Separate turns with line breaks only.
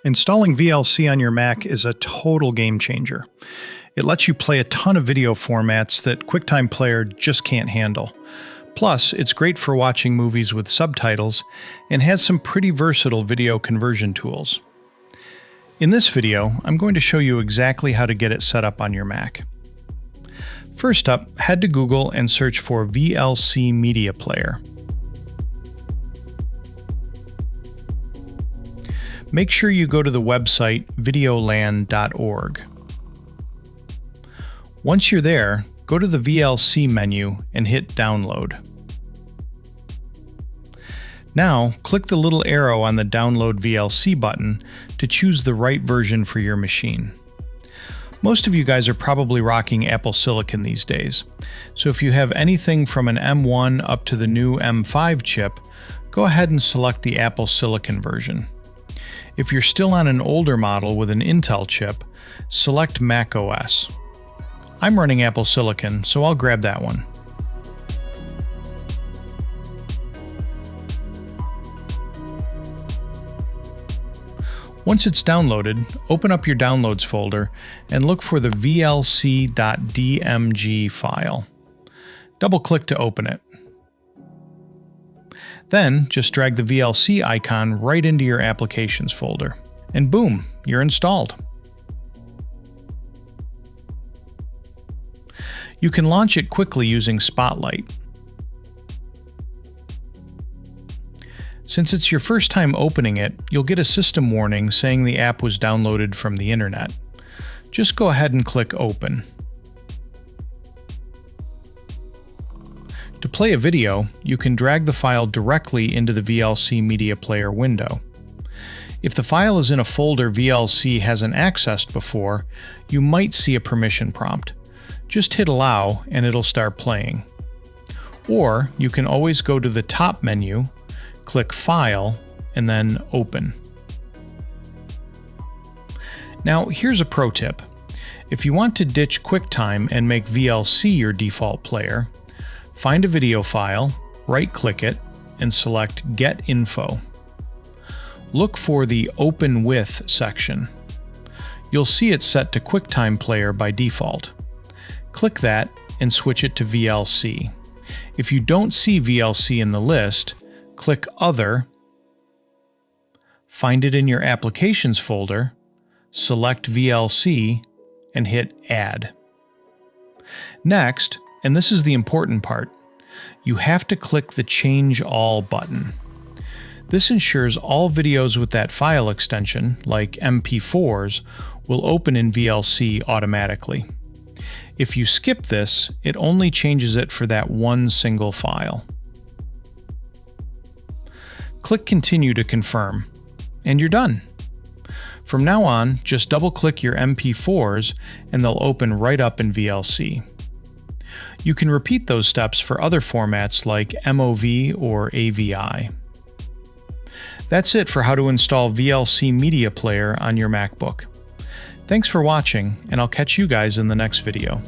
Installing VLC on your Mac is a total game changer. It lets you play a ton of video formats that QuickTime Player just can't handle. Plus, it's great for watching movies with subtitles and has some pretty versatile video conversion tools. In this video, I'm going to show you exactly how to get it set up on your Mac. First up, head to Google and search for VLC Media Player. Make sure you go to the website videolan.org. Once you're there, go to the VLC menu and hit Download. Now, click the little arrow on the Download VLC button to choose the right version for your machine. Most of you guys are probably rocking Apple Silicon these days, so if you have anything from an M1 up to the new M5 chip, go ahead and select the Apple Silicon version. If you're still on an older model with an Intel chip, select macOS. I'm running Apple Silicon, so I'll grab that one. Once it's downloaded, open up your Downloads folder and look for the vlc.dmg file. Double-click to open it. Then, just drag the VLC icon right into your Applications folder. And boom, you're installed. You can launch it quickly using Spotlight. Since it's your first time opening it, you'll get a system warning saying the app was downloaded from the internet. Just go ahead and click Open. To play a video, you can drag the file directly into the VLC Media Player window. If the file is in a folder VLC hasn't accessed before, you might see a permission prompt. Just hit Allow and it'll start playing. Or you can always go to the top menu, click File, and then Open. Now here's a pro tip. If you want to ditch QuickTime and make VLC your default player, find a video file, right-click it, and select Get Info. Look for the Open With section. You'll see it set to QuickTime Player by default. Click that and switch it to VLC. If you don't see VLC in the list, click Other, find it in your Applications folder, select VLC, and hit Add. Next, and this is the important part, you have to click the Change All button. This ensures all videos with that file extension, like MP4s, will open in VLC automatically. If you skip this, it only changes it for that one single file. Click Continue to confirm, and you're done. From now on, just double-click your MP4s and they'll open right up in VLC. You can repeat those steps for other formats like MOV or AVI. That's it for how to install VLC Media Player on your MacBook. Thanks for watching, and I'll catch you guys in the next video.